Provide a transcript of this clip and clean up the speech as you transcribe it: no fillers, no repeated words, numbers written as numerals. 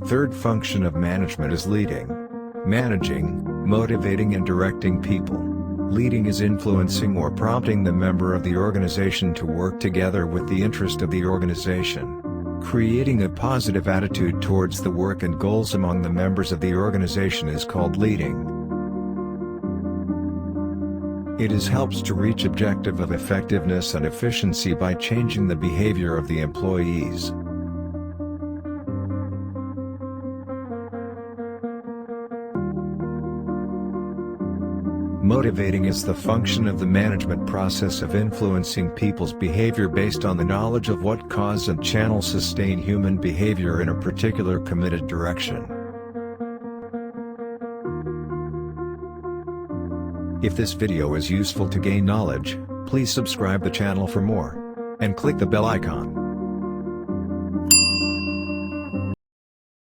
Third function of management is leading. Managing, motivating and directing people. Leading is influencing or prompting the member of the organization to work together with the interest of the organization. Creating a positive attitude towards the work and goals among the members of the organization is called leading. It helps to reach objective of effectiveness and efficiency by changing the behavior of the employees. Motivating is the function of the management process of influencing people's behavior based on the knowledge of what cause and channels sustain human behavior in a particular committed direction. If this video is useful to gain knowledge, please subscribe the channel for more, and click the bell icon.